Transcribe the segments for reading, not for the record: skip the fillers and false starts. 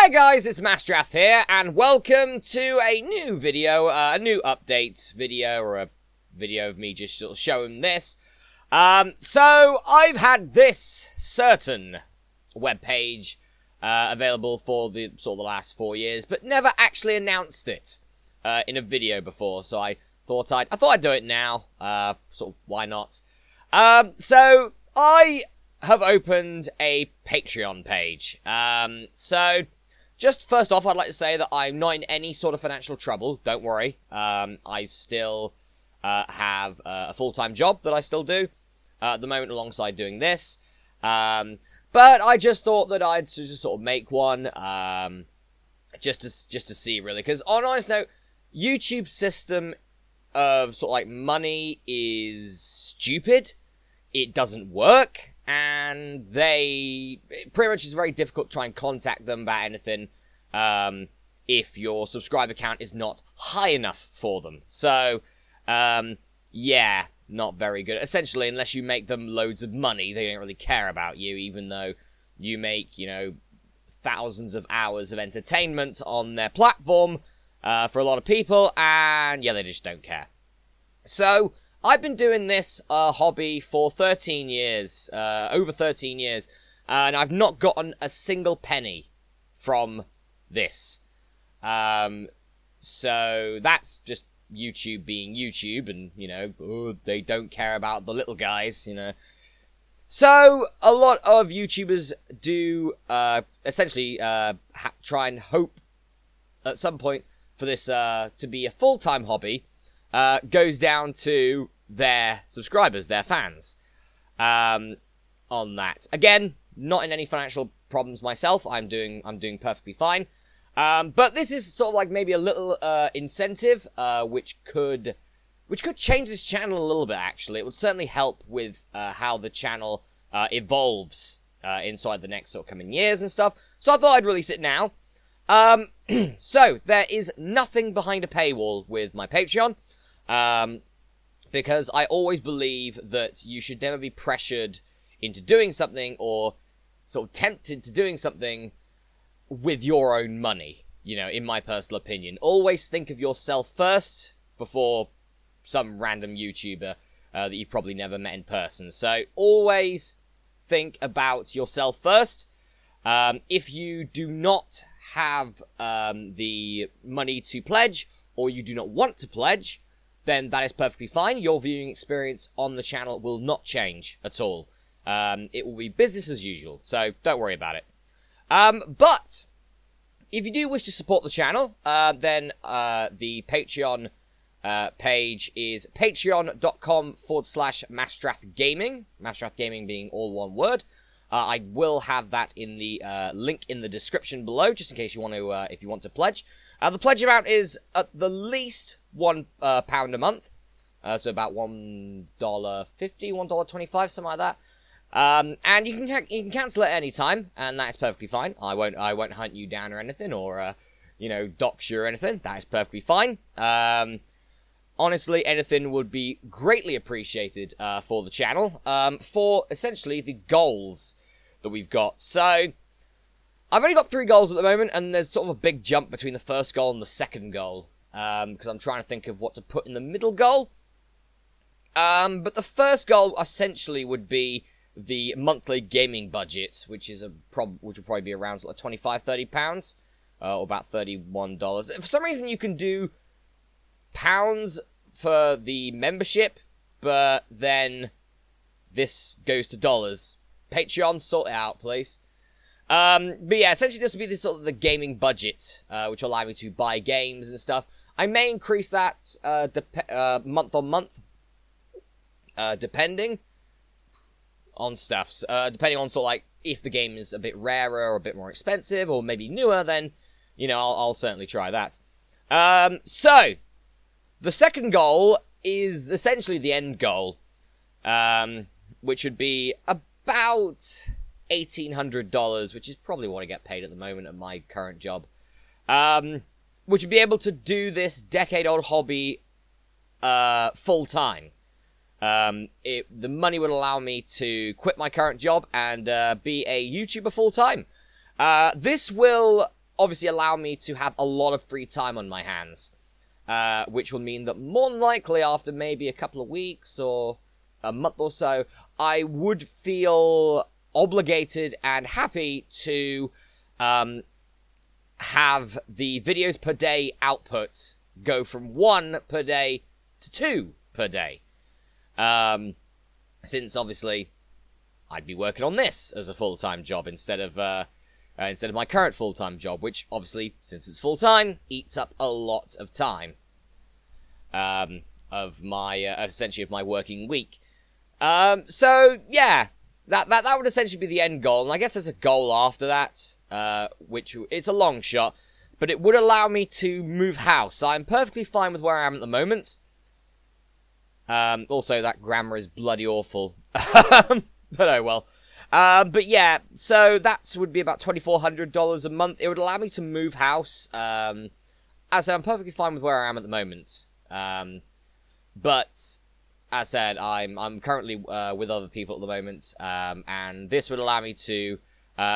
Hey guys, it's Masterath here, and welcome to a new video, a new update video, or a video of me just sort of showing this. So, I've had this certain webpage available for the last 4 years, but never actually announced it in a video before, so I thought I'd do it now, why not? So, I have opened a Patreon page. So, just first off, I'd like to say that I'm not in any sort of financial trouble. Don't worry. I still have a full-time job that I still do at the moment alongside doing this. But I just thought that I'd just sort of make one just to see, really. Because on an honest note, YouTube's system of money is stupid. It doesn't work. And pretty much it's very difficult to try and contact them about anything if your subscriber count is not high enough for them. So, yeah, not very good. Essentially, unless you make them loads of money, they don't really care about you, even though you make, thousands of hours of entertainment on their platform for a lot of people, and yeah, they just don't care. So, I've been doing this hobby for 13 years, over 13 years, and I've not gotten a single penny from this. So that's just YouTube being YouTube, and, they don't care about the little guys, So, a lot of YouTubers do, essentially, try and hope at some point for this to be a full-time hobby. Goes down to their subscribers, their fans, on that. Again, not in any financial problems myself. I'm doing perfectly fine. But this is sort of like maybe a little incentive, which could change this channel a little bit. Actually, it would certainly help with how the channel evolves inside the next sort of coming years and stuff. So I thought I'd release it now. So there is nothing behind a paywall with my Patreon. Because I always believe that you should never be pressured into doing something or sort of tempted to doing something with your own money, in my personal opinion. Always think of yourself first before some random YouTuber that you've probably never met in person. So always think about yourself first. If you do not have the money to pledge, or you do not want to pledge, then that is perfectly fine. Your viewing experience on the channel will not change at all. It will be business as usual, so don't worry about it. But if you do wish to support the channel, then the Patreon page is patreon.com/MasterathGaming. Masterath Gaming being all one word. I will have that in the link in the description below, just in case you want to, if you want to pledge. The pledge amount is at the least £1 a month, so about $1.50, $1.25, something like that. And you can cancel at any time, and that is perfectly fine. I won't hunt you down or anything, or dox you or anything. That is perfectly fine. Honestly, anything would be greatly appreciated for the channel, for essentially the goals that we've got. So, I've only got 3 goals at the moment, and there's sort of a big jump between the first goal and the second goal, because I'm trying to think of what to put in the middle goal. But the first goal essentially would be the monthly gaming budget, which is which would probably be around sort of £25-30, or about $31. For some reason, you can do pounds for the membership, but then this goes to dollars. Patreon, sort it out, please. But yeah, essentially this will be the gaming budget, which will allow me to buy games and stuff. I may increase that month on month, depending on stuff. Depending on if the game is a bit rarer or a bit more expensive or maybe newer, then I'll certainly try that. So the second goal is essentially the end goal, which would be about $1,800, which is probably what I get paid at the moment at my current job, which would be able to do this decade-old hobby full-time. The money would allow me to quit my current job and be a YouTuber full-time. This will obviously allow me to have a lot of free time on my hands, which will mean that more than likely after maybe a couple of weeks or a month or so, I would feel obligated and happy to have the videos per day output go from 1 per day to 2 per day. Since obviously I'd be working on this as a full-time job instead of my current full-time job, which obviously, since it's full-time, eats up a lot of time of my essentially of my working week. So yeah, that would essentially be the end goal, and I guess there's a goal after that, which it's a long shot, but it would allow me to move house. I'm perfectly fine with where I am at the moment. Also, that grammar is bloody awful. But oh well. But yeah, so that would be about $2,400 a month. It would allow me to move house. As I said, I'm perfectly fine with where I am at the moment. But as I said, I'm currently with other people at the moment, and this would allow me to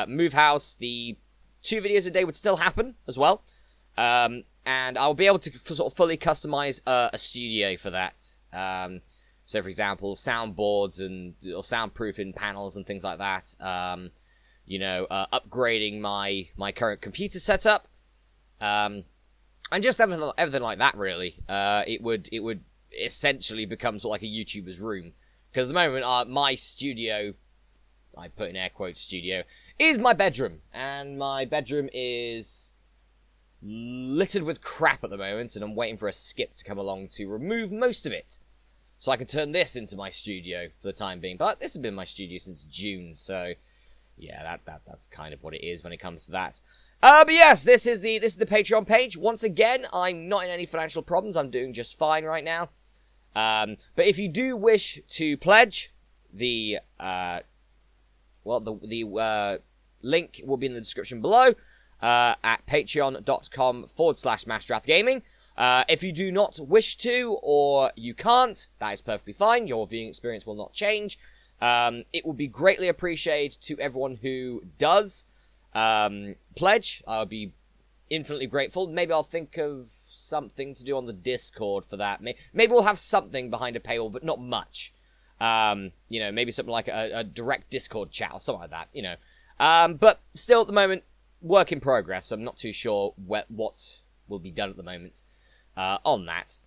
move house. The 2 videos a day would still happen as well, and I'll be able to sort of fully customize a studio for that. So, for example, soundboards or soundproofing panels and things like that. Upgrading my current computer setup, and just everything like that. Really, it would essentially become sort of like a YouTuber's room, because at the moment, my studio, I put in air quotes studio, is my bedroom, and my bedroom is littered with crap at the moment, and I'm waiting for a skip to come along to remove most of it, so I can turn this into my studio for the time being. But this has been my studio since June, so yeah, that's kind of what it is when it comes to that. But yes, this is the Patreon page. Once again, I'm not in any financial problems. I'm doing just fine right now. But if you do wish to pledge, the link will be in the description below at patreon.com/Masterath Gaming. If you do not wish to, or you can't, that is perfectly fine. Your viewing experience will not change. It would be greatly appreciated to everyone who does pledge. I would be infinitely grateful. Maybe I'll think of something to do on the Discord for that. Maybe we'll have something behind a paywall, but not much. Maybe something like a direct Discord chat or something like that, But still, at the moment, work in progress. I'm not too sure what will be done at the moment on that.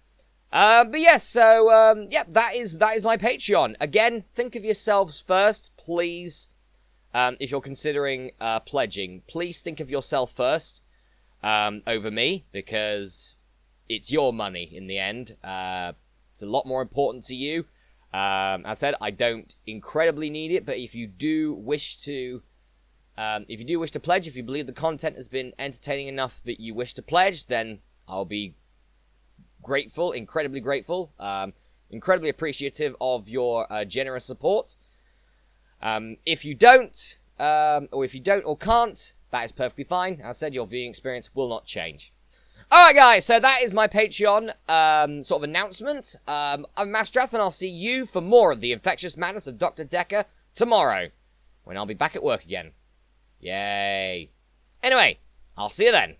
But yes, so, that is my Patreon. Again, think of yourselves first, please. If you're considering pledging, please think of yourself first over me, because it's your money in the end. It's a lot more important to you. As I said, I don't incredibly need it, but if you do wish to pledge, if you believe the content has been entertaining enough that you wish to pledge, then I'll be grateful, incredibly grateful, incredibly appreciative of your generous support. If you don't, or can't, that is perfectly fine. As I said, your viewing experience will not change. Alright guys, so that is my Patreon sort of announcement. I'm Masterath, and I'll see you for more of the infectious madness of Dr. Decker tomorrow, when I'll be back at work again. Yay. Anyway, I'll see you then.